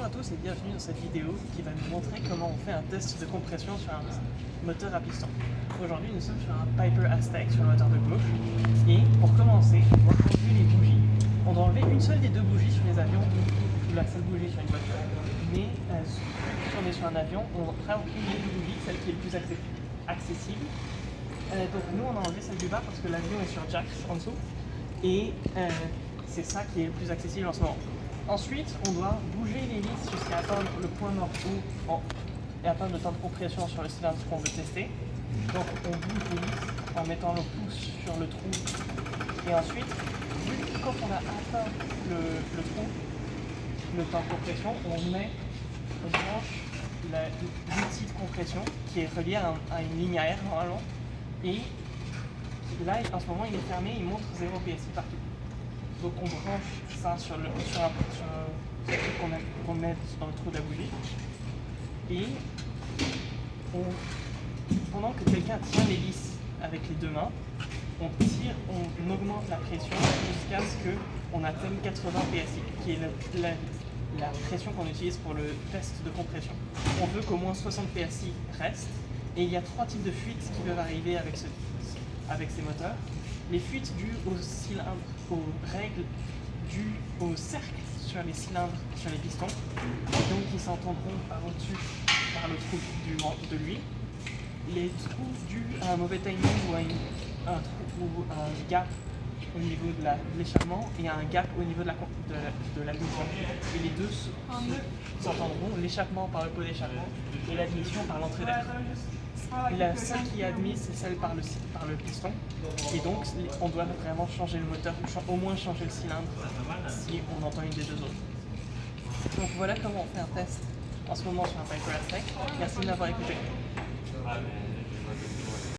Bonjour à tous et bienvenue dans cette vidéo qui va nous montrer comment on fait un test de compression sur un moteur à piston. Aujourd'hui nous sommes sur un Piper Aztec sur le moteur de gauche et pour commencer on doit enlever les bougies. On doit enlever une seule des deux bougies sur les avions ou la seule bougie sur une voiture, mais si on est sur un avion on prend une des deux bougies, celle qui est le plus accessible. Donc nous on a enlevé celle du bas parce que l'avion est sur jack en dessous et c'est ça qui est le plus accessible en ce moment. Ensuite, on doit bouger les vis jusqu'à atteindre le point nord et atteindre le temps de compression sur le cylindre qu'on veut tester. Donc on bouge les vis en mettant le pouce sur le trou. Et ensuite, quand on a atteint le trou, le temps de compression, on branche l'outil de compression qui est relié à une ligne à air normalement. Et là, en ce moment, il est fermé, il montre 0 PSI partout. Donc on branche ça sur un truc qu'on met dans le trou de la bougie. Et pendant que quelqu'un tient l'hélice avec les deux mains, on augmente la pression jusqu'à ce qu'on atteigne 80 PSI, qui est la pression qu'on utilise pour le test de compression. On veut qu'au moins 60 PSI reste. Et il y a trois types de fuites qui peuvent arriver avec ces moteurs. Les fuites dues aux cylindres, aux règles dues au cercle sur les cylindres, sur les pistons, donc qui s'entendront par au-dessus, par le trou de l'huile. Les trous dus à un mauvais timing ou à un gap au niveau de l'échappement et à un gap au niveau de l'admission. Et les deux s'entendront, l'échappement par le pot d'échappement et l'admission par l'entrée d'air. La seule qui est admise, c'est celle par le piston. Et donc, on doit vraiment changer le moteur, ou au moins changer le cylindre, si on entend une des deux autres. Donc voilà comment on fait un test en ce moment sur un Piper Aztec. Merci de m'avoir écouté.